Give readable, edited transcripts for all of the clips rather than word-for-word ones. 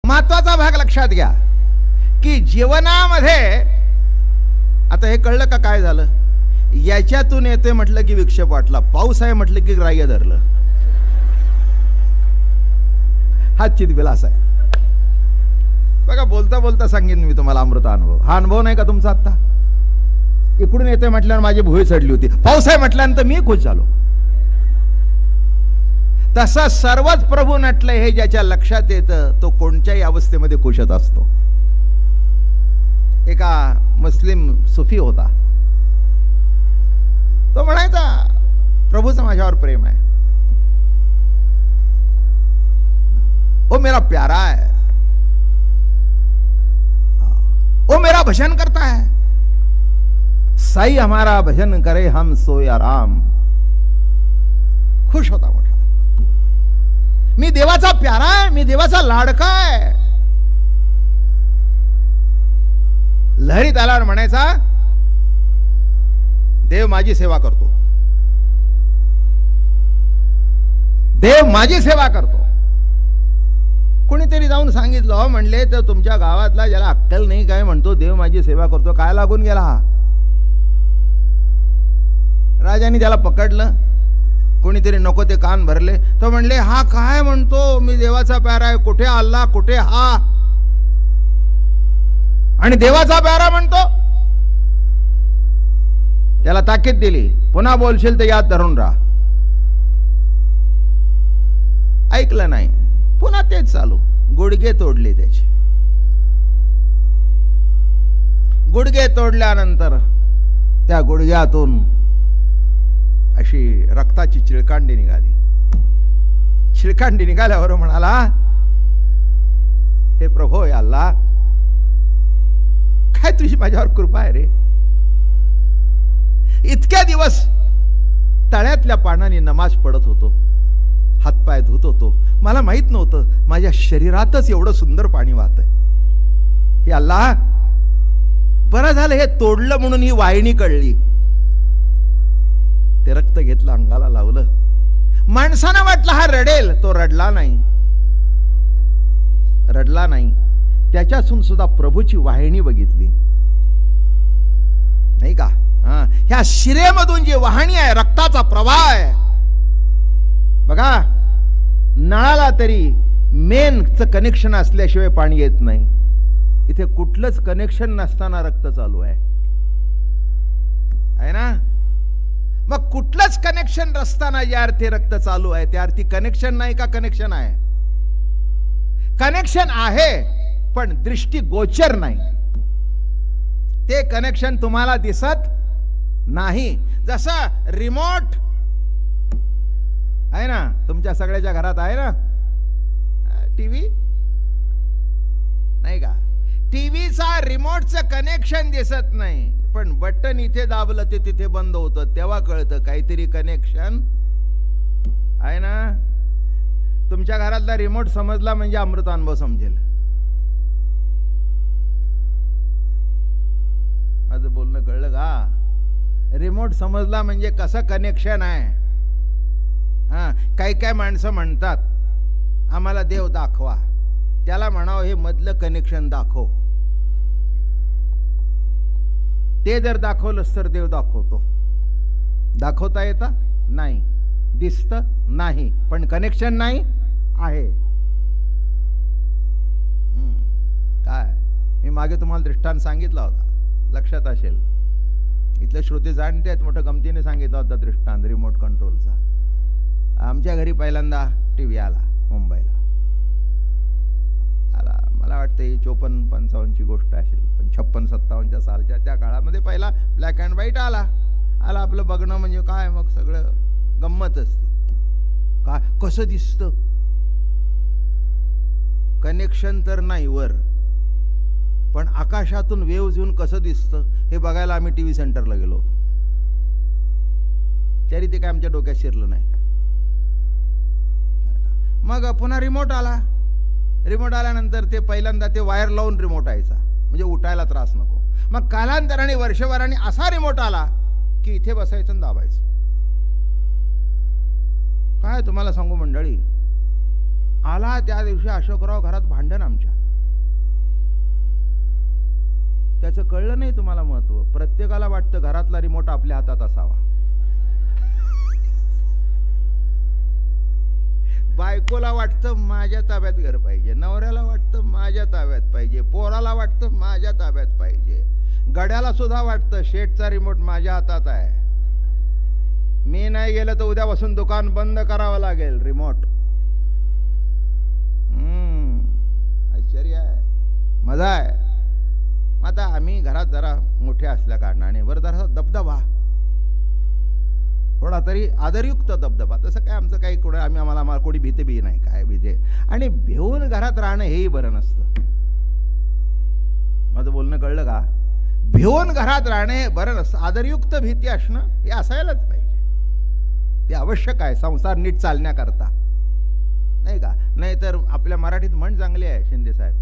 महत्वाचा भाग लक्षात घ्या की जीवनामध्ये आता हे कळलं का काय झालं, याच्यातून येते म्हटलं की विक्षेप वाटला, पाऊस आहे म्हटलं की ग्राह्य धरलं, हा चितविलास आहे. बघा बोलता बोलता सांगेन मी तुम्हाला अमृत अनुभव. हा अनुभव नाही का तुमचा? आता इकडून येते म्हटल्यावर माझी भुई चढली होती, पाऊस आहे म्हटल्यानंतर मी खुश झालो. तसा सर्वच प्रभू नटलं हे ज्याच्या लक्षात येतं तो कोणत्याही अवस्थेमध्ये खुशच असतो. एका मुस्लिम सुफी होता, तो म्हणायचा प्रभूचं माझ्यावर प्रेम आहे, वो मेरा प्यारा है, वो मेरा भजन करता है, साई हमारा भजन करे हम सोए आराम. खुश होता मोठा, मी देवाचा प्यारा आहे, मी देवाचा लाडका आहे. लहरीत आल्यावर म्हणायचा देव माझी सेवा करतो, देव माझी सेवा करतो. कोणीतरी जाऊन सांगितलं, म्हणले तर तुमच्या गावातला ज्याला अक्कल नाही काय म्हणतो देव माझी सेवा करतो, काय लागून गेला हा? राजाने त्याला पकडलं, कोणीतरी नको ते कान भरले, तो म्हणले हा काय म्हणतो, मी देवाचा प्यारा आहे, कुठे अल्लाह कुठे हा, आणि देवाचा प्यारा म्हणतो. त्याला ताकीद दिली, पुन्हा बोलशील तर याद धरून राहा. ऐकलं नाही, पुन्हा तेच चालू. गुडघे तोडले त्याचे. गुडघे तोडल्यानंतर त्या गुडघ्यातून अशी रक्ताची चिळकांडी निघाली. चिळकांडी निघाल्यावर म्हणाला, हे प्रभो अल्लाह, काय तुझी माझ्यावर कृपा आहे रे. इतक्या दिवस तळ्यातल्या पाण्याने नमाज पडत होतो, हातपाय धुत होतो, मला माहित नव्हतं माझ्या शरीरातच एवढं सुंदर पाणी वाहतंय. हे अल्लाह, बरं झालं हे तोडलं म्हणून ही वाहिनी कळली. ते रक्त घेतलं, अंगाला लावलं. माणसानं वाटलं हा रडेल, तो रडला नाही, रडला नाही. त्याच्यातून सुद्धा प्रभूची वाहिनी बघितली नाही का? ह्या शिरेमधून जी वाहिनी आहे, रक्ताचा प्रवाह आहे बघा. नळाला तरी मेनचं कनेक्शन असल्याशिवाय पाणी येत नाही. इथे कुठलंच कनेक्शन नसताना रक्त चालू आहे ना. मग कुठलंच कनेक्शन नसताना या अर्थी रक्त चालू आहे, त्या अर्थी कनेक्शन नाही का कनेक्शन आहे? कनेक्शन आहे पण दृष्टी गोचर नाही. ते कनेक्शन तुम्हाला दिसत नाही. जसं रिमोट आहे ना, तुमच्या सगळ्याच्या घरात आहे ना टीव्ही, नाही का? टीव्हीचा रिमोटचं कनेक्शन दिसत नाही, पण बटन इथे दाबलं ते तिथे बंद होतं, तेव्हा कळतं काहीतरी कनेक्शन आहे ना. तुमच्या घरातला रिमोट समजला म्हणजे अमृत अनुभव समजेल. माझं बोलणं कळलं का? रिमोट समजला म्हणजे कसं कनेक्शन आहे. काही काय माणसं म्हणतात आम्हाला देव दाखवा, त्याला म्हणावं हे मधलं कनेक्शन दाखव. ते जर दाखवलंस तर देव दाखवतो. दाखवता येतं नाही, दिसतं नाही, पण कनेक्शन नाही आहे. काय मी मागे तुम्हाला दृष्टांत सांगितला होता, लक्षात असेल. इथले श्रोते जाणते आहेत, मोठं गमतीने सांगितला होता दृष्टांत रिमोट कंट्रोलचा. आमच्या घरी पहिल्यांदा टीव्ही आला, मुंबईला आला. मला वाटतं ही 54-55ची गोष्ट असेल, पण 56-57च्या सालच्या त्या काळामध्ये पहिला ब्लॅक अँड व्हाईट आला. आपलं बघणं म्हणजे काय, मग सगळं गंमत असते. काय कसं दिसतं, कनेक्शन तर नाही वर, पण आकाशातून वेव्ह येऊन कसं दिसतं हे बघायला आम्ही टीव्ही सेंटरला गेलो होतो. तरी ते काय आमच्या डोक्यात शिरलं नाही. मग पुन्हा रिमोट आला. रिमोट आल्यानंतर ते पहिल्यांदा ते वायर लावून रिमोट यायचा, म्हणजे उठायला त्रास नको. मग कालांतराने वर्षभराने असा रिमोट आला की इथे बसायचं आणि दाबायचं. काय तुम्हाला सांगू मंडळी, आला त्या दिवशी अशोकराव घरात भांडण आमच्या. याचं कळलं नाही तुम्हाला महत्व. प्रत्येकाला वाटतं घरातला रिमोट आपल्या हातात असावा. बायकोला वाटतं माझ्या ताब्यात घर पाहिजे, नवऱ्याला वाटतं माझ्या ताब्यात पाहिजे, पोराला वाटतं माझ्या ताब्यात पाहिजे, गड्याला सुद्धा वाटतं शेठचा रिमोट माझ्या हातात आहे. मी नाही गेलं तर उद्यापासून दुकान बंद करावं लागेल. रिमोट आश्चर्य आहे, मजा आहे. आता आम्ही घरात जरा मोठे असल्या कारणाने वर जरा दबदबा, थोडा तरी आदरयुक्त दबदबा. तसं काय आमचं काही कोणी आम्हाला कोणी भीते बी नाही, काय भीते. आणि भिवून घरात राहणं हेही बरं नसतं. माझं बोलणं कळलं का? भिवून घरात राहणे बरं नसतं. आदरयुक्त भीती असणं हे असायलाच पाहिजे. ते आवश्यक आहे संसार नीट चालण्याकरता, नाही का? नाहीतर आपल्या मराठीत म्हण चांगली आहे शिंदे साहेब,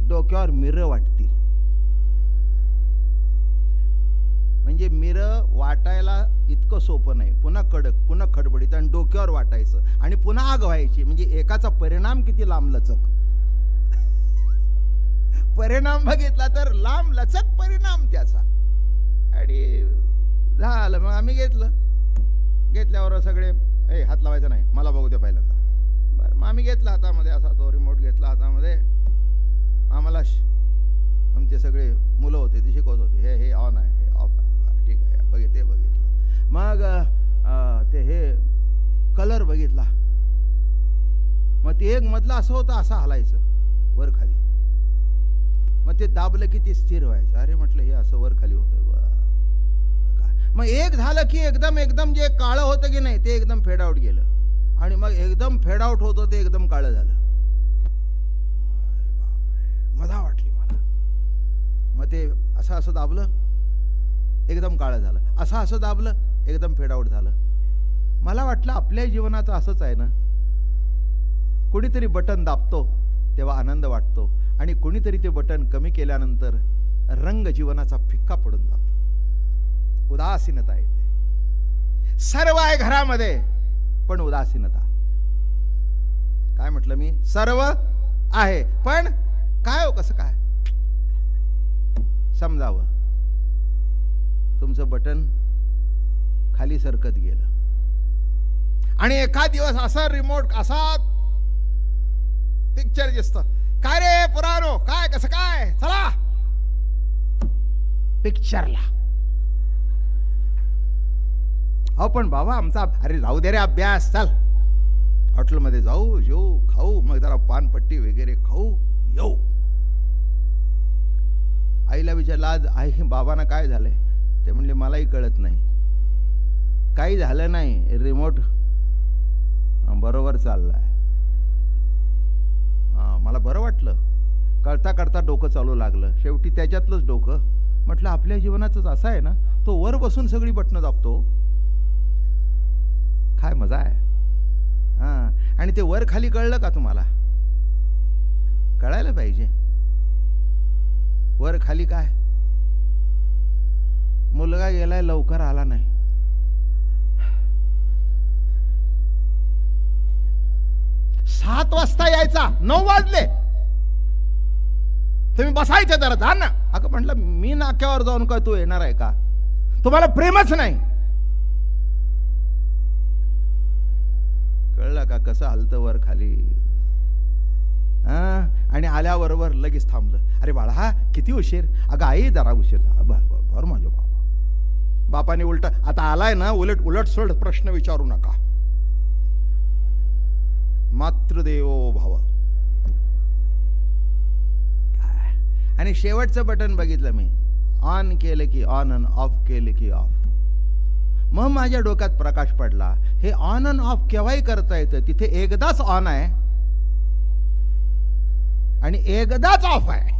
डोक्यावर मिरं वाटतील. म्हणजे मिरं वाटायला इतकं सोपं नाही. पुन्हा कडक, पुन्हा खडबडीत, आणि डोक्यावर वाटायचं आणि पुन्हा आग व्हायची. म्हणजे एकाचा परिणाम किती लांबलचक. परिणाम बघितला तर लांब लचक परिणाम त्याचा. आणि झालं मग आम्ही घेतल्यावर सगळे हात लावायचा नाही, मला बघू दे पहिल्यांदा. बरं, मग आम्ही घेतला हातामध्ये, असा तो रिमोट घेतला हातामध्ये. आम्हाला आमचे सगळे मुलं होते, ते शिकवत होते, हे ऑन आहे, हे ऑफ आहे. बरं ठीक आहे, ते बघितलं. मग ते हे कलर बघितला. मग ते एक मधला असं होतं, असं हलायचं वर खाली. मग ते दाबलं की ते स्थिर व्हायचं. अरे म्हटलं हे असं वर खाली होतं. मग एक झालं की एकदम जे काळं होतं की नाही ते एकदम फेड आउट गेलं, आणि मग एकदम फेड आउट होतं ते एकदम काळं झालं. अरे बापरे, मजा वाटली मला. मग ते असं दाबलं, एकदम काळं झालं. असं दाबलं, एकदम फेड आउट झालं. मला वाटलं आपल्या जीवनाचं असंच आहे ना. कोणीतरी बटन दाबतो तेव्हा आनंद वाटतो, आणि कोणीतरी ते बटन कमी केल्यानंतर रंग जीवनाचा फिक्का पडून जातो, उदासीनता येते. सर्व आहे घरामध्ये पण उदासीनता. काय म्हटलं मी? सर्व आहे पण काय हो, कसं काय समजावं? तुमचं बटन खाली सरकत गेलं, आणि एखाद दिवस असा रिमोट, असा पिक्चर दिसतं. काय रे पुरानो, काय कसं काय, चला पिक्चरला. हो पण बाबा आमचा, अरे जाऊ दे रे अभ्यास, चल हॉटेलमध्ये जाऊ, जेऊ, खाऊ, मग जरा पानपट्टी वगैरे खाऊ, येऊ. आईला विचारलं, आज आई बाबांना काय झालंय? ते म्हणले मलाही कळत नाही, काही झालं नाही, रिमोट बरोबर चाललाय. मला बरं वाटलं. कळता कळता डोकं चालू लागलं. शेवटी त्याच्यातलंच डोकं. म्हटलं आपल्या जीवनातच असं आहे ना, तो वर बसून सगळी बटणं दाबतो. काय मजा आहे. आणि ते वर खाली कळलं का तुम्हाला? कळायला पाहिजे. वर खाली काय? मुलगा गेलाय, लवकर आला नाही. सात वाजता यायचा, 9 वाजले, तुम्ही बसायचे जरा, जा ना. अगं म्हटलं मी नाक्यावर जाऊन काय तू येणार आहे का? तुम्हाला प्रेमच नाही. कळलं का कसं हलतं वर खाली? आणि आल्याबरोबर लगेच थांबलं. अरे बाळा, हा किती उशीर? अगं आई जरा उशीर झाला. बर माझ्या बापाने उलट आता आलाय ना, उलट सोड प्रश्न विचारू नका. मातृदेवो भव. आणि शेवटचं बटन बघितलं मी, ऑन केलं की ऑन आणि ऑफ केलं की ऑफ. मग माझ्या डोक्यात प्रकाश पडला, हे ऑन अँड ऑफ केव्हाही करता येतं. तिथे एकदाच ऑन आहे आणि एकदाच ऑफ आहे.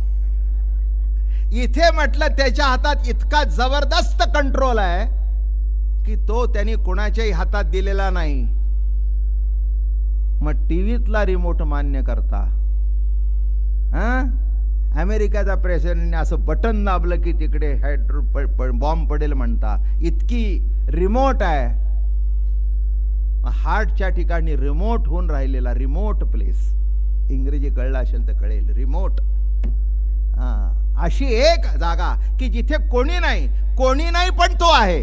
इथे म्हटलं त्याच्या हातात इतका जबरदस्त कंट्रोल आहे की तो त्यांनी कोणाच्याही हातात दिलेला नाही. मग टीव्हीतला रिमोट मान्य करता, अमेरिकेचा प्रेसिडेंटने असं बटन दाबलं की तिकडे बॉम्ब पडेल म्हणता, इतकी रिमोट आहे. हार्टच्या ठिकाणी रिमोट होऊन राहिलेला, रिमोट प्लेस. इंग्रजी कळलं असेल तर कळेल, रिमोट. अशी एक जागा की जिथे कोणी नाही पण तो आहे.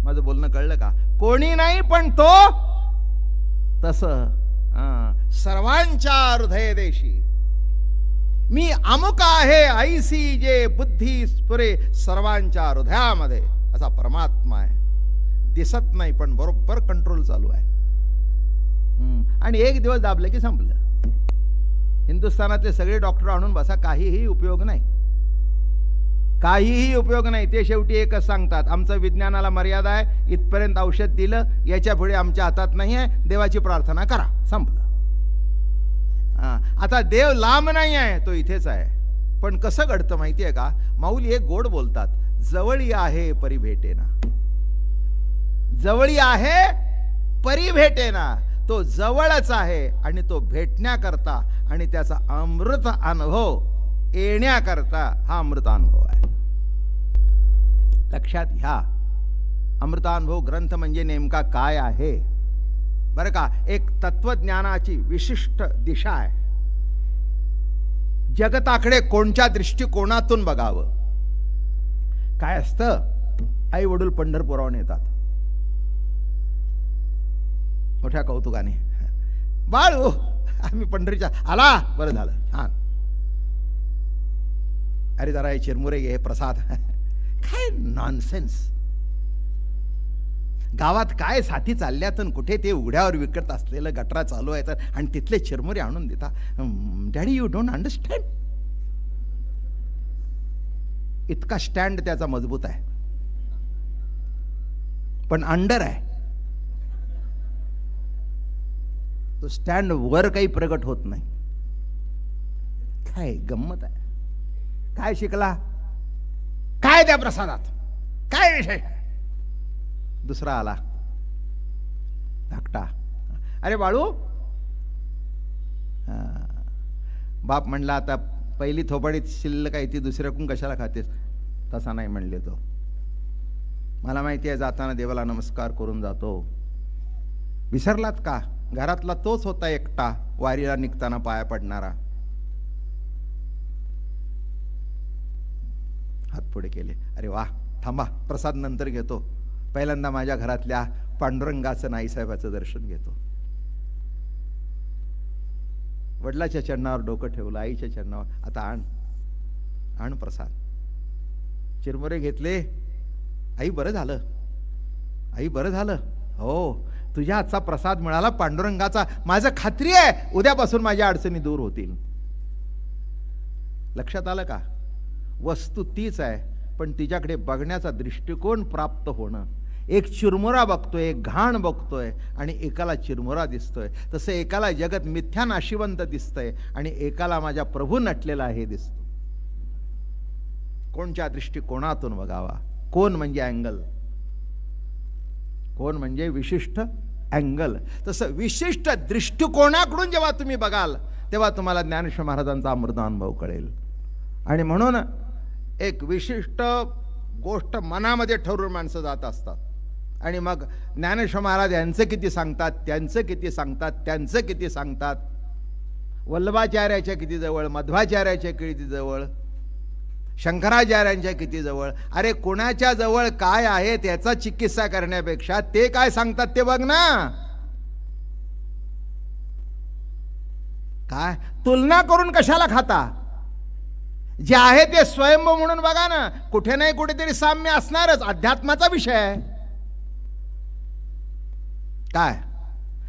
माझं बोलणं कळलं का? कोणी नाही पण तो तसं सर्वांच्या हृदय देशी मी अमुक आहे ऐसी जे बुद्धी स्फुरे सर्वांच्या हृदयामध्ये, असा परमात्मा आहे. दिसत नाही पण बरोबर कंट्रोल चालू आहे. आणि एक दिवस दाबलं की संपलं. हिंदुस्थानातले सगळे डॉक्टर आणून बसा, काहीही उपयोग नाही, काहीही उपयोग नाही. ते शेवटी एकच सांगतात, आमचं विज्ञानाला मर्यादा आहे, इथपर्यंत औषध दिलं, याच्या पुढे आमच्या हातात नाही आहे, देवाची प्रार्थना करा, संपलं. आता देव लांब नाही आहे, तो इथेच आहे. पण कसं घडतं माहिती आहे का? माऊली एक गोड बोलतात, जवळी आहे परी भेटेना. जवळी आहे परी भेटेना. तो जवळच आहे आणि तो भेटण्याकरता आणि त्याचा अमृत अनुभव येण्याकरता हा अमृतानुभव आहे. लक्षात घ्या, अमृतानुभव ग्रंथ म्हणजे नेमका काय आहे बरं का? एक तत्वज्ञानाची विशिष्ट दिशा आहे. जगताकडे कोणत्या दृष्टिकोनातून बघावं. काय असतं, आई वडील पंढरपुरावरून येतात मोठ्या कौतुकाने, बाळू आम्ही पंढरीच्या आला, बरं झालं, छान, अरे जरा हे चिरमुरे घे प्रसाद. काय नॉनसेन्स. गावात काय साथी चालल्यात कुठे ते उघड्यावर विकत असलेलं गटरा चालू आहे आणि तिथले चिरमुरे आणून देता. Daddy you don't understand. इतका स्टँड त्याचा मजबूत आहे पण अंडर आहे. तो स्टँड वर काही प्रगट होत नाही. काय गंमत आहे. काय शिकला, काय त्या प्रसादात, काय विषय. दुसरा आला धाकटा, अरे बाळू, बाप म्हणला आता पहिली थोपाडीत शिल्लक आहे ती दुसऱ्याकडून कशाला खातेस. तसा नाही म्हणले तो. मला माहिती आहे जाताना देवाला नमस्कार करून जातो. विसरलात का? घरातला तोच होता एकटा वारीला निघताना पाया पडणारा. हात पुढे केले, अरे वा, थांबा प्रसाद नंतर घेतो, पहिल्यांदा माझ्या घरातल्या पांडुरंगाचं नाईसाहेबाचं दर्शन घेतो. वडिलाच्या चरणावर डोकं ठेवलं, आईच्या चरणावर. आता आण प्रसाद. चिरमुरे घेतले. आई बरं झालं, आई बरं झालं, हो तुझ्या हातचा प्रसाद मिळाला पांडुरंगाचा, माझं खात्री आहे उद्यापासून माझ्या अडचणी दूर होतील. लक्षात आलं का? वस्तू तीच आहे पण तिच्याकडे बघण्याचा दृष्टिकोन प्राप्त होणं. एक चिरमुरा बघतोय, एक घाण बघतोय आणि एकाला चिरमुरा दिसतोय. तसं एकाला जगत मिथ्या नाशिवंत दिसतंय आणि एकाला माझ्या प्रभू नटलेला आहे दिसतो. कोणत्या दृष्टिकोनातून बघावा. कोण म्हणजे अँगल, कोण म्हणजे विशिष्ट अँगल. तसं विशिष्ट दृष्टिकोनाकडून जेव्हा तुम्ही बघाल तेव्हा तुम्हाला ज्ञानेश्वर महाराजांचा अमृतानुभव कळेल. आणि म्हणून एक विशिष्ट गोष्ट मनामध्ये ठरवून माणसं जात असतात आणि मग ज्ञानेश्वर महाराज यांचं किती सांगतात, त्यांचं किती सांगतात, त्यांचं किती सांगतात, वल्लभाचार्याच्या किती जवळ, मध्वाचार्याच्या किती जवळ, शंकराचार्यांच्या किती जवळ. अरे कोणाच्या जवळ काय आहे त्याचा चिकित्सा करण्यापेक्षा ते काय सांगतात ते बघ ना. काय तुलना करून कशाला खाता? जे आहे ते स्वयंभू म्हणून बघा ना. कुठे नाही कुठेतरी साम्य असणारच. अध्यात्माचा विषय आहे. काय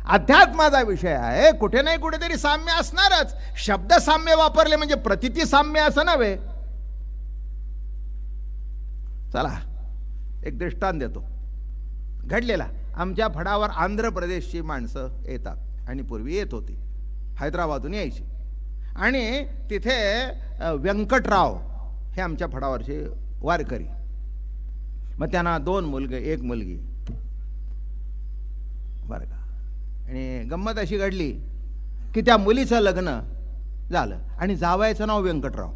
अध्यात्माचा विषय आहे, कुठे नाही कुठेतरी साम्य असणारच. शब्द साम्य वापरले म्हणजे प्रतिती साम्य असं नव्हे. चला एक दृष्टांत देतो घडलेला. आमच्या फडावर आंध्र प्रदेशची माणसं येतात आणि पूर्वी येत होती, हैदराबादून यायची. आणि तिथे व्यंकटराव हे आमच्या फडावरचे वारकरी. मग त्यांना 2 मुलगे 1 मुलगी बरं का. आणि गंमत अशी घडली की त्या मुलीचं लग्न झालं आणि जावयाचं नाव व्यंकटराव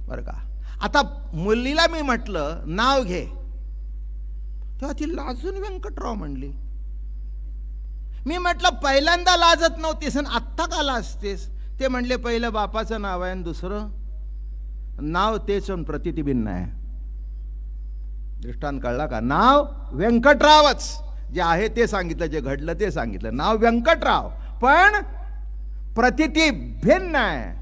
बरं का. आता मुलीला मी म्हटलं नाव घे, तेव्हा ती लाजून व्यंकटराव म्हणली. मी म्हटलं पहिल्यांदा लाजत नव्हतीस आणि आत्ता का लाजतेस? ते म्हणले पहिलं बापाचं नाव आहे आणि दुसरं नाव तेच प्रतीती भिन्न आहे. दृष्टांत कळला का? नाव व्यंकटरावच, जे आहे ते सांगितलं, जे घडलं ते सांगितलं. नाव व्यंकटराव, पण प्रतीती भिन्न आहे.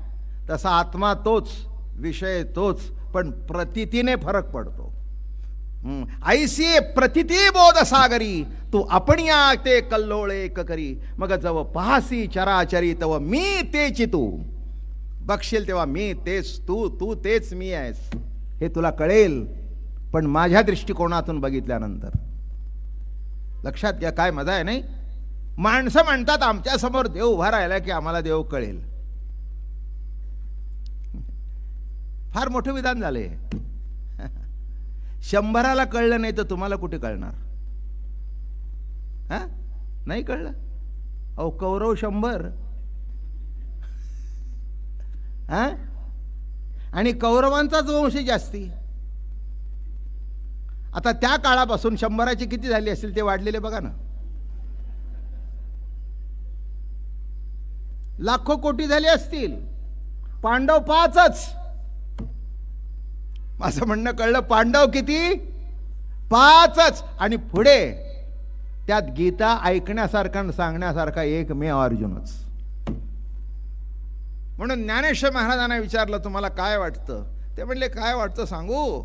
तसा आत्मा तोच, विषय तोच, पण प्रतीतीने फरक पडतो. ऐसी प्रतीती बोध सागरी तू आपणिया ते कल्लोळे एक करी. मग जव पाहसी चराचरी तव मी तेची तू. बघशील तेव्हा मी तेच तू, तू तेच मी आहेस हे तुला कळेल, पण माझ्या दृष्टिकोनातून बघितल्यानंतर. लक्षात घ्या काय मजा आहे नाही. माणसं म्हणतात आमच्या समोर देव उभा राहिला की आम्हाला देव कळेल. फार मोठं विधान झाले. 100ला कळलं नाही तर तुम्हाला कुठे कळणार? हा, नाही कळलं. अहो कौरव 100 हा, आणि कौरवांचाच वंश जास्ती. आता त्या काळापासून 100ची किती झाली असतील ते वाढलेले बघा ना. लाखो कोटी झाले असतील. पांडव 5च. माझं म्हणणं कळलं. पांडव किती? 5च. आणि पुढे त्यात गीता ऐकण्यासारखा सांगण्यासारखा एकमेव अर्जुनच. म्हणून ज्ञानेश्वर महाराजांना विचारलं तुम्हाला काय वाटतं? ते म्हणले काय वाटतं सांगू?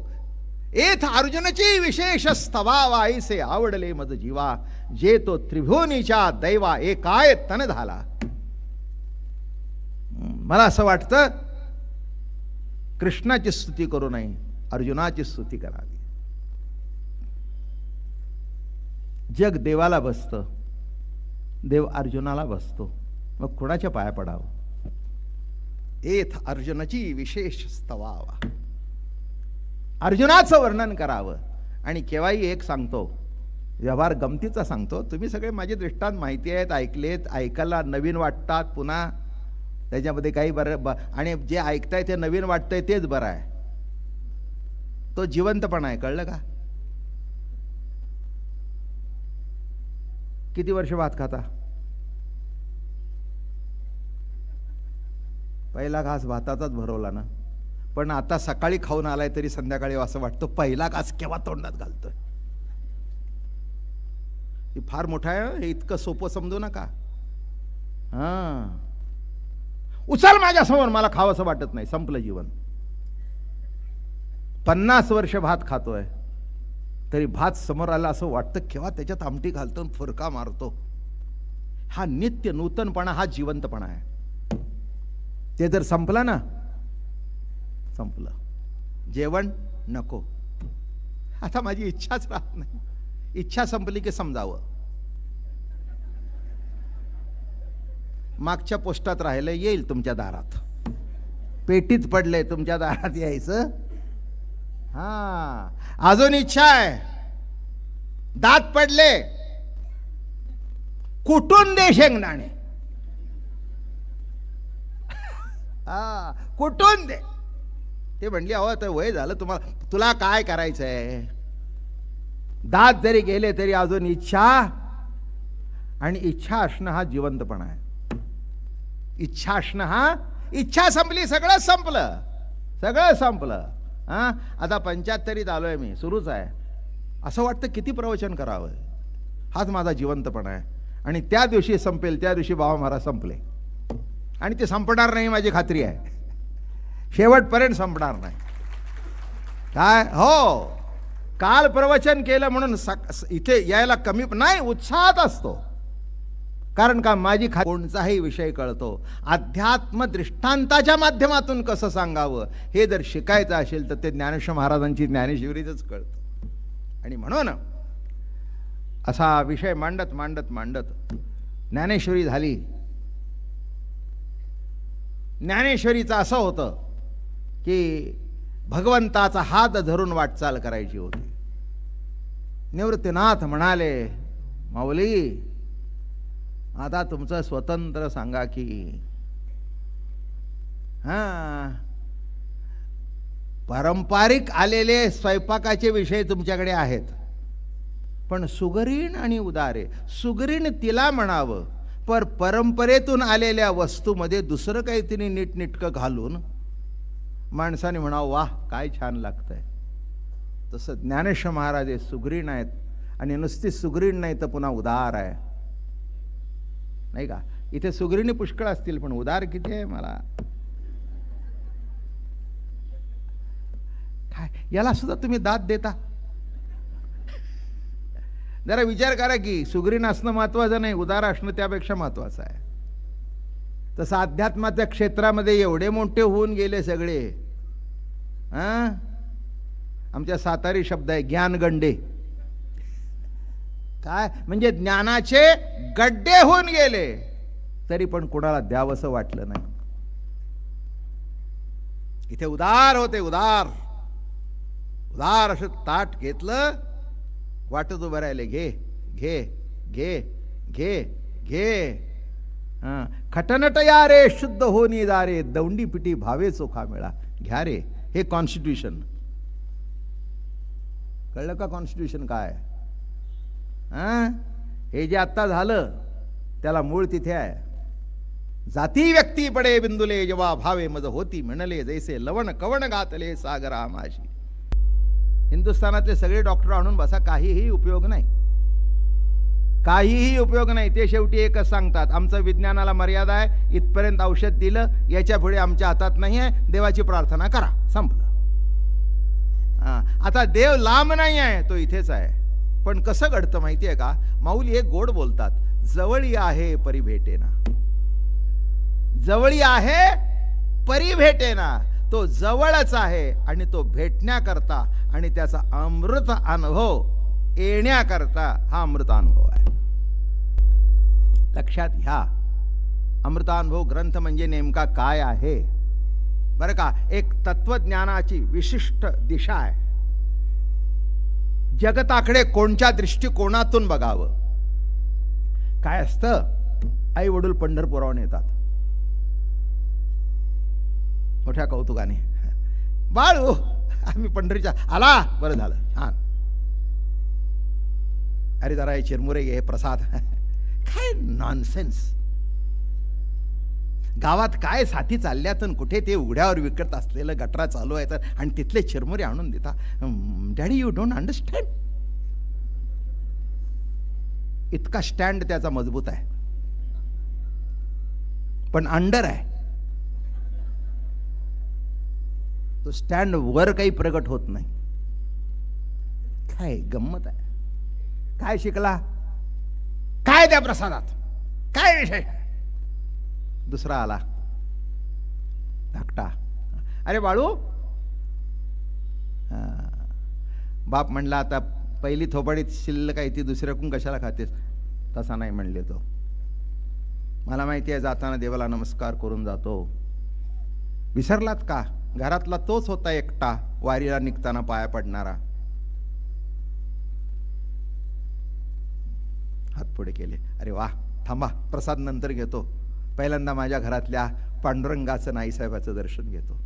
एथ अर्जुनची विशेष स्तवावा ऐसे आवडले मज जीवा जे तो त्रिभुवनीच्या दैवा एकाय तन झाला. मला असं वाटतं कृष्णाची स्तुती करू नये, अर्जुनाची स्तुती करावी. जग देवाला बसतं, देव अर्जुनाला बसतो, मग कुणाच्या पाया पडावं? एथ अर्जुनाची विशेष स्तवावा, अर्जुनाचं वर्णन करावं. आणि केव्हाही एक सांगतो, व्यवहार गमतीचा सांगतो. तुम्ही सगळे माझे दृष्टांत माहिती आहेत, ऐकलेत, ऐकायला नवीन वाटतात, पुन्हा त्याच्यामध्ये काही बरं आणि जे ऐकताय ते नवीन वाटतंय तेच बरं आहे. तो जिवंतपणा आहे. कळलं का? किती वर्ष भात खाता? पहिला घास भाताचाच भरवला ना, पण आता सकाळी खाऊन आलाय तरी संध्याकाळी असं वाटतं पहिला घास केव्हा तोंडात घालतोय. हे फार मोठं आहे. हे इतकं सोपं समजू नका. हा, उचल माझ्या समोर, मला खावंसं वाटत नाही, संपलं जीवन. 50 वर्ष भात खातोय तरी भात समोर आला असं वाटतं केव्हा त्याच्यात आमटी घालतो, फुरका मारतो. हा नित्य नूतनपणा, हा जिवंतपणा आहे. ते जर संपलं ना, संपलं. जेवण नको. आता माझी इच्छाच राहत नाही. इच्छा संपली की समजावं. मागच्या पोस्टात राहिलं, येईल तुमच्या दारात. पेटीत पडले, तुमच्या दारात यायचं. हा, अजून इच्छा आहे. दात पडले, कुटून दे शेंगदाणे. हा, कुटून दे. ते म्हणली अहो तर वय झालं, तुला काय करायचंय? दात जरी गेले तरी अजून इच्छा. आणि इच्छा असणं हा जिवंतपणा आहे. इच्छा असणं हा, इच्छा संपली सगळं संपलं, सगळं संपलं. हा, आता 75रीत आलोय मी, सुरूच आहे. असं वाटतं किती प्रवचन करावं. हाच माझा जिवंतपणा आहे. आणि त्या दिवशी संपेल, त्या दिवशी बाबा महाराज संपले. आणि ते संपणार नाही माझी खात्री आहे. शेवटपर्यंत संपणार नाही. काय हो, काल प्रवचन केलं म्हणून इथे यायला कमी नाही, उत्साहात असतो. कारण का माझी कोणताही विषय कळतो. अध्यात्म दृष्टांताच्या माध्यमातून कसं सांगावं हे जर शिकायचं असेल तर ते ज्ञानेश्वर महाराजांची ज्ञानेश्वरीच कळतं. आणि म्हणून असा विषय मांडत मांडत मांडत ज्ञानेश्वरी झाली. ज्ञानेश्वरीचं असं होतं की भगवंताचा हात धरून वाटचाल करायची होती. निवृत्तीनाथ म्हणाले, माऊली आता तुमचं स्वतंत्र सांगा की. हा, पारंपरिक आलेले स्वयंपाकाचे विषय तुमच्याकडे आहेत, पण सुगरीण आणि उदारे. सुगरीण तिला म्हणावं, परंपरेतून आलेल्या वस्तूमध्ये दुसरं काहीतरी नीटनेटकं घालून माणसाने म्हणावं वाह काय छान लागतंय. तसं ज्ञानेश्वर महाराज हे सुग्रीण आहेत, आणि नुसती सुग्रीण नाही तर पुन्हा उदार आहे, नाही का. इथे सुग्रीणी पुष्कळ असतील पण उदार किती आहे मला काय, याला सुद्धा तुम्ही दाद देता. जरा विचार करा की सुग्रीण असणं महत्वाचं नाही, उदार असणं त्यापेक्षा महत्वाचं आहे. तसं अध्यात्माच्या क्षेत्रामध्ये एवढे मोठे होऊन गेले सगळे. आमच्या सातारी शब्द आहे ज्ञानगंडे. काय म्हणजे ज्ञानाचे गड्डे होऊन गेले, तरी पण कोणाला द्यावंसं वाटलं नाही. इथे उदार होते, उदार उदार असं ताट घेतलं, वाटत उभं राहिले, घे घे घे घे घे. खटनट या रे शुद्ध होनी दारे, दौंडी पिटी भावे चोखा मिळा. घ्या रे. हे कॉन्स्टिट्यूशन कळलं का? कॉन्स्टिट्यूशन काय? हे जे आत्ता झालं त्याला मूळ तिथे आहे. जाती व्यक्ती पडे बिंदुले, जेव्हा भावे मज होती म्हणले, जैसे लवण कवण घातले सागरा माशी. हिंदुस्थानातले सगळे डॉक्टर आणून बसा, काहीही उपयोग नाही, काहीही उपयोग नाही. ते शेवटी एकच सांगतात, आमचं विज्ञानाला मर्यादा आहे, इथपर्यंत औषध दिलं, याच्या पुढे आमच्या हातात नाही आहे, देवाची प्रार्थना करा, संपलं. आता देव लांब नाही आहे, तो इथेच आहे. पण कसं घडतं माहिती आहे का? माऊली एक गोड बोलतात, जवळी आहे परी भेटेना. जवळी आहे परी भेटेना. तो जवळच आहे आणि तो भेटण्याकरता आणि त्याचा अमृत अनुभव येण्याकरता हा अमृतानुभव आहे. लक्षात घ्या, अमृतानुभव ग्रंथ म्हणजे नेमका काय आहे बरं का? एक तत्वज्ञानाची विशिष्ट दिशा आहे. जगताकडे कोणत्या दृष्टिकोनातून बघावं. काय असतं, आई वडील पंढरपुरावरून येतात मोठ्या कौतुकाने, बाळू आम्ही पंढरीच्या आला, बरं झालं, छान, अरे जरा हे चिरमुरे घे प्रसाद. काय नॉनसेन्स. गावात काय साथी चालल्यात आणि कुठे ते उघड्यावर विकत असलेलं गटरा चालू आहे तर, आणि तिथले चिरमुरे आणून देता. Daddy you don't understand. इतका स्टँड त्याचा मजबूत आहे पण अंडर आहे. तो स्टँड वर काही प्रगट होत नाही. काय गंमत आहे. काय शिकला, काय त्या प्रसादात, काय विषय. दुसरा आला धाकटा, अरे बाळू. बाप म्हणला, आता पहिली थोपाडीत शिल्लक आहे ती दुसऱ्याकडून कशाला खातेस. तसा नाही म्हणले तो, मला माहिती आहे जाताना देवाला नमस्कार करून जातो. विसरलात का? घरातला तोच होता एकटा वारीला निघताना पाया पडणारा. हात पुढे केले, अरे वा, थांबा प्रसाद नंतर घेतो, पहिल्यांदा माझ्या घरातल्या पांडुरंगाचं नाईसाहेबाचं दर्शन घेतो.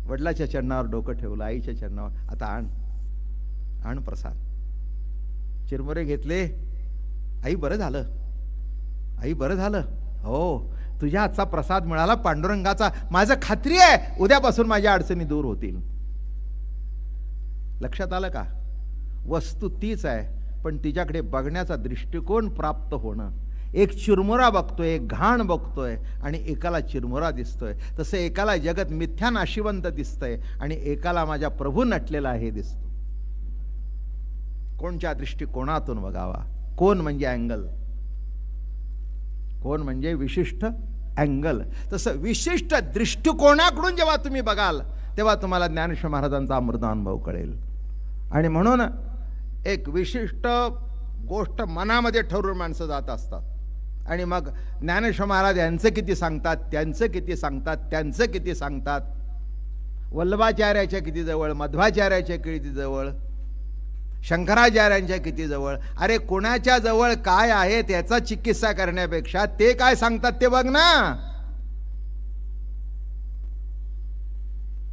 वडिलाच्या चरणावर डोकं ठेवलं, आईच्या चरणावर. आता आण आण प्रसाद. चिरमुरे घेतले. आई बरं झालं, आई बरं झालं, हो तुझ्या हातचा प्रसाद मिळाला पांडुरंगाचा, माझं खात्री आहे उद्यापासून माझ्या अडचणी दूर होतील. लक्षात आलं का? वस्तू तीच आहे पण तिच्याकडे बघण्याचा दृष्टिकोन प्राप्त होणं. एक चिरमुरा बघतोय, एक घाण बघतोय आणि एकाला चिरमुरा दिसतोय. तसं एकाला जगत मिथ्या नाशिवंत दिसतंय आणि एकाला माझ्या प्रभू नटलेला आहे दिसतो. कोणत्या दृष्टिकोनातून बघावा. कोण म्हणजे अँगल, कोण म्हणजे विशिष्ट अँगल. तसं विशिष्ट दृष्टिकोनाकडून जेव्हा तुम्ही बघाल तेव्हा तुम्हाला ज्ञानेश्वर महाराजांचा अमृतानुभव कळेल. आणि म्हणून एक विशिष्ट गोष्ट मनामध्ये ठरवून माणसं जात असतात आणि मग ज्ञानेश्वर महाराज यांचं किती सांगतात, त्यांचं किती सांगतात, त्यांचं किती सांगतात, वल्लभाचार्याच्या किती जवळ, मध्वाचार्याच्या किती जवळ, शंकराचार्यांच्या किती जवळ. अरे कोणाच्या जवळ काय आहे त्याचा चिकित्सा करण्यापेक्षा ते काय सांगतात ते बघ ना.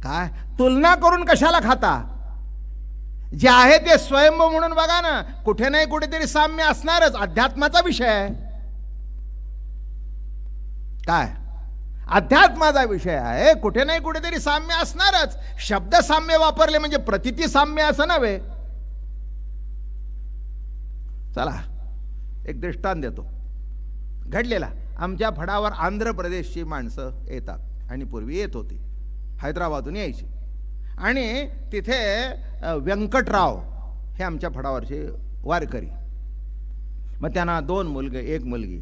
काय तुलना करून कशाला खाता. जे आहे ते स्वयंभू म्हणून बघा ना, कुठे नाही कुठेतरी साम्य असणारच. अध्यात्माचा विषय आहे काय, अध्यात्माचा विषय आहे, कुठे नाही कुठेतरी साम्य असणारच. शब्द साम्य वापरले म्हणजे प्रतिती साम्य असं नव्हे. चला एक दृष्टांत देतो घडलेला. आमच्या फडावर आंध्र प्रदेशची माणसं येतात आणि पूर्वी येत होती, हैदराबादहून यायची. आणि तिथे व्यंकटराव हे आमच्या फडावरचे वारकरी. मग त्यांना 2 मुलगे 1 मुलगी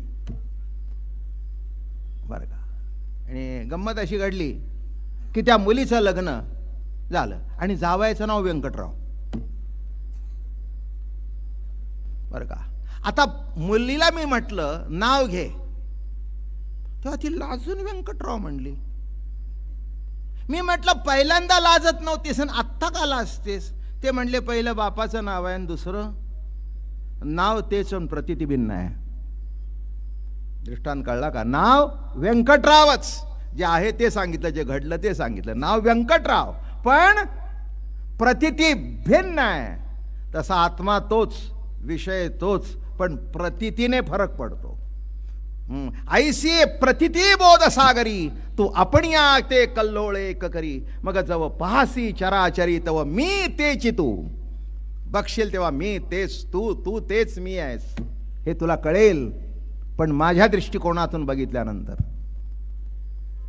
बरं का. आणि गंमत अशी घडली की त्या मुलीचं लग्न झालं आणि जावयाचं नाव व्यंकटराव बरं का. आता मुलीला मी म्हटलं नाव घे, तेव्हा ती लाजून व्यंकटराव म्हणली. मी म्हटलं पहिल्यांदा लाजत नव्हतीस आणि आत्ता का लाजतेस? ते म्हणले पहिलं बापाचं नाव आहे आणि दुसरं नाव तेच प्रतिती भिन्न आहे. दृष्टांत कळला का? नाव व्यंकटरावच, जे आहे ते सांगितलं, जे घडलं ते सांगितलं. नाव व्यंकटराव पण प्रतिती भिन्न आहे. तसा आत्मा तोच, विषय तोच, पण प्रतितीने फरक पडतो. ऐसी प्रतिती बोध सागरी तू आपणिया ते कल्लोळे एक करी. मग जव पाहसी चराचरी तव मी तेची तू. बघशील तेव्हा मी तेच तू, तू तेच मी आहेस हे तुला कळेल, पण माझ्या दृष्टिकोनातून बघितल्यानंतर.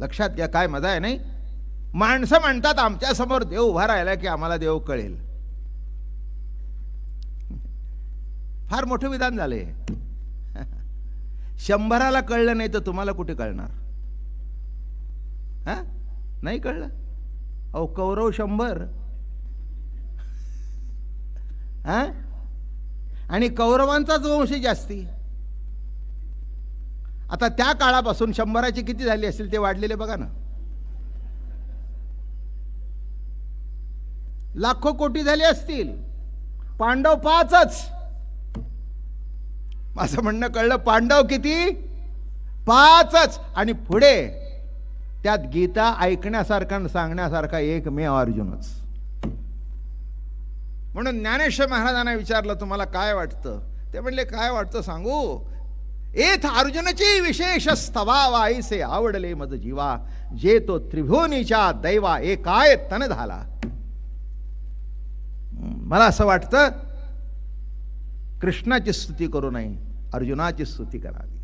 लक्षात घ्या काय मजा आहे नाही. माणसं म्हणतात आमच्या समोर देव उभा राहिला की आम्हाला देव कळेल. फार मोठं विधान झाले. 100ला कळलं नाही तर तुम्हाला कुठे कळणार? हा नाही कळलं? अहो कौरव 100 हा, आणि कौरवांचाच वंश जास्ती. आता त्या काळापासून 100चे किती झाले असतील ते वाढलेले बघा ना. लाखो कोटी झाले असतील. पांडव 5च. असं म्हणणं कळलं. पांडव किती? 5च. आणि पुढे त्यात गीता ऐकण्यासारखा सांगण्यासारखा एकमेव अर्जुनच. म्हणून ज्ञानेश्वर महाराजांना विचारलं तुम्हाला काय वाटतं? ते म्हणले काय वाटतं सांगू? एथ अर्जुनची विशेष स्तवावा ऐसे आवडले मज जीवा जे तो त्रिभुवनीच्या दैवा एकाय तन झाला. मला असं वाटतं कृष्णाची स्तुती करू नये, अर्जुनाची स्तुती करावी.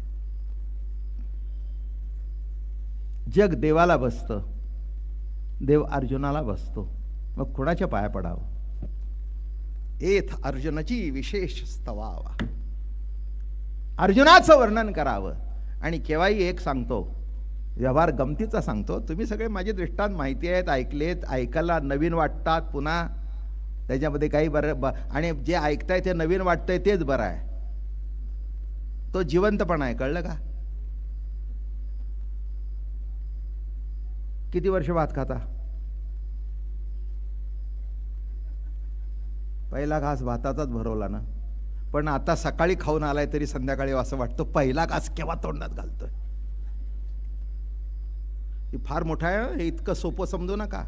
जग देवाला बसतं, देव अर्जुनाला बसतो, मग कुणाच्या पाया पडावं? एथ अर्जुनाची विशेष स्तवावा, अर्जुनाचं वर्णन करावं. आणि केव्हाही एक सांगतो, व्यवहार गमतीचा सांगतो. तुम्ही सगळे माझे दृष्टांत माहिती आहेत, ऐकलेत, ऐकायला नवीन वाटतात, पुन्हा त्याच्यामध्ये काही बरं आणि जे ऐकताय ते नवीन वाटतंय तेच बरं आहे. तो जिवंतपणा आहे. कळलं का? किती वर्ष भात खाता? पहिला घास भाताचाच भरवला ना, पण आता सकाळी खाऊन आलाय तरी संध्याकाळी असं वाटतं पहिला घास केव्हा तोंडात घालतोय. हे फार मोठा आहे. हे इतकं सोपं समजू नका.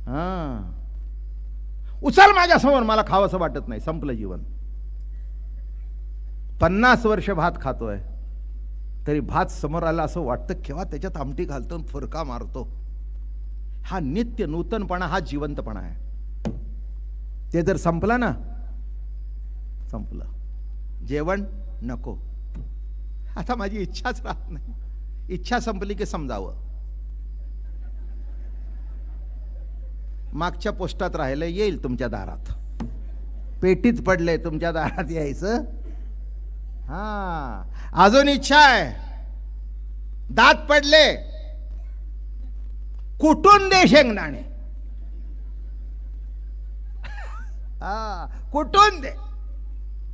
हा, उचल माझ्या समोर, मला खावंसं वाटत नाही, संपलं जीवन. 50 वर्ष भात खातोय तरी भात समोर आला असं वाटतं केव्हा त्याच्यात आमटी घालतो, फुरका मारतो. हा नित्य नूतनपणा, हा जिवंतपणा आहे. ते जर संपलं ना, संपलं. जेवण नको. आता माझी इच्छाच राहत नाही. इच्छा संपली की समजावं. मागच्या पोस्टात राहिलं, येईल तुमच्या दारात. पेटीत पडलंय, तुमच्या दारात यायचं. हा, अजून इच्छा आहे. दात पडले, कुटून दे शेंगदाणे. हा, कुटून दे.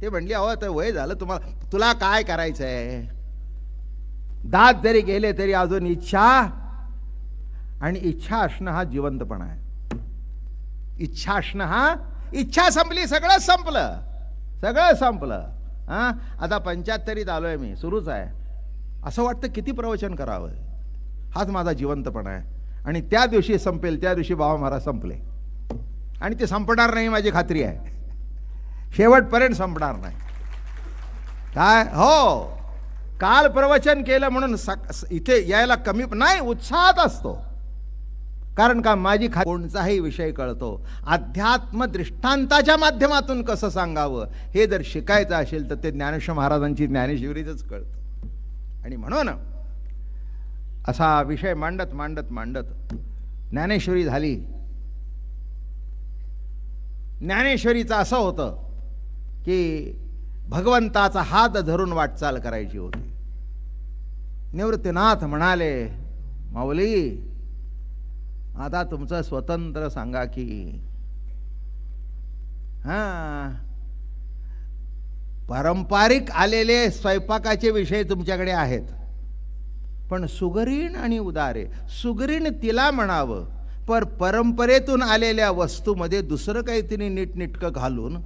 ते म्हणली अहो तर वय झालं, तुला काय करायचंय? दात जरी गेले तरी अजून इच्छा, आणि इच्छा असणं हा जिवंतपणा आहे. इच्छा असणं हा, इच्छा संपली सगळं संपलं, सगळं संपलं. हा, आता 75 आलोय मी, सुरूच आहे. असं वाटतं किती प्रवचन करावं. हाच माझा जिवंतपणा आहे. आणि त्या दिवशी संपेल त्या दिवशी बाबा महाराज संपले. आणि ते संपणार नाही, माझी खात्री आहे, शेवटपर्यंत संपणार नाही. काय हो, काल प्रवचन केलं म्हणून इथे यायला कमी नाही, उत्साहात असतो. कारण का, माझी कोणताही विषय कळतो, अध्यात्म दृष्टांताच्या माध्यमातून कसं सांगावं हे जर शिकायचं असेल तर ते ज्ञानेश्वर महाराजांची ज्ञानेश्वरीच कळतं. आणि म्हणून असा विषय मांडत मांडत मांडत ज्ञानेश्वरी झाली. ज्ञानेश्वरीचं असं होतं की भगवंताचा हात धरून वाटचाल करायची होती. निवृत्तीनाथ म्हणाले, माऊली आता तुमचं स्वतंत्र सांगा की. पारंपरिक आलेले स्वयंपाकाचे विषय तुमच्याकडे आहेत, पण सुगरीण आणि उदारे, सुगरीण तिला म्हणावं, पर परंपरेतून आलेल्या वस्तूमध्ये दुसरं काहीतरी नीटनेटकं घालून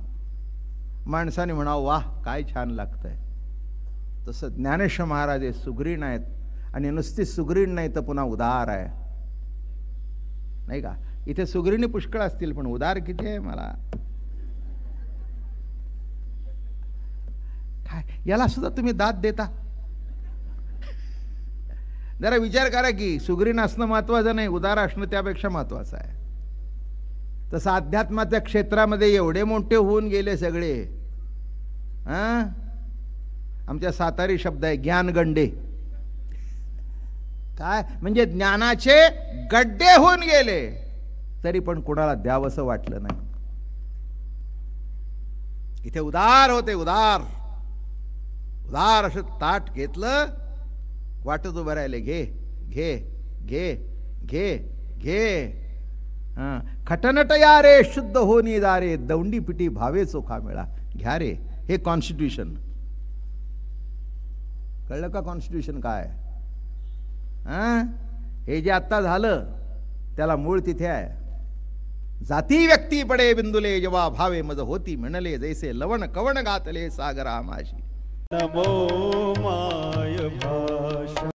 माणसाने म्हणावं वाह काय छान लागतंय. तसं ज्ञानेश्वर महाराज सुगरीण आहेत, आणि नुसती सुगरीण नाही तर पुन्हा उदार आहे, नाही का. इथे सुगरिणी पुष्कळ असतील पण उदार किती आहे मला काय, याला सुद्धा तुम्ही दाद देता. जरा विचार करा की सुगरीण असणं महत्वाचं नाही, उदार असणं त्यापेक्षा महत्वाचं आहे. तसं अध्यात्माच्या क्षेत्रामध्ये एवढे मोठे होऊन गेले सगळे. आमच्या सातारी शब्द आहे ज्ञानगंडे. काय म्हणजे ज्ञानाचे गड्डे होऊन गेले, तरी पण कोणाला द्यावंसं वाटलं नाही. इथे उदार होते, उदार उदार असं ताट घेतलं, वाटत उभं राहिले, घे घे घे घे घे. खटनट या रे शुद्ध होनी दारे, दौंडी पिटी भावे चोखा मिळा. घ्या रे, हे कॉन्स्टिट्यूशन. कळलं का कॉन्स्टिट्यूशन काय? हे जे आत्ता झालं त्याला मूळ तिथे आहे. जाती व्यक्ती पडे बिंदुले जेव्हा भावे मज होती, म्हणले जैसे लवण कवण घातले सागरा माशी. नमो माय भाषा.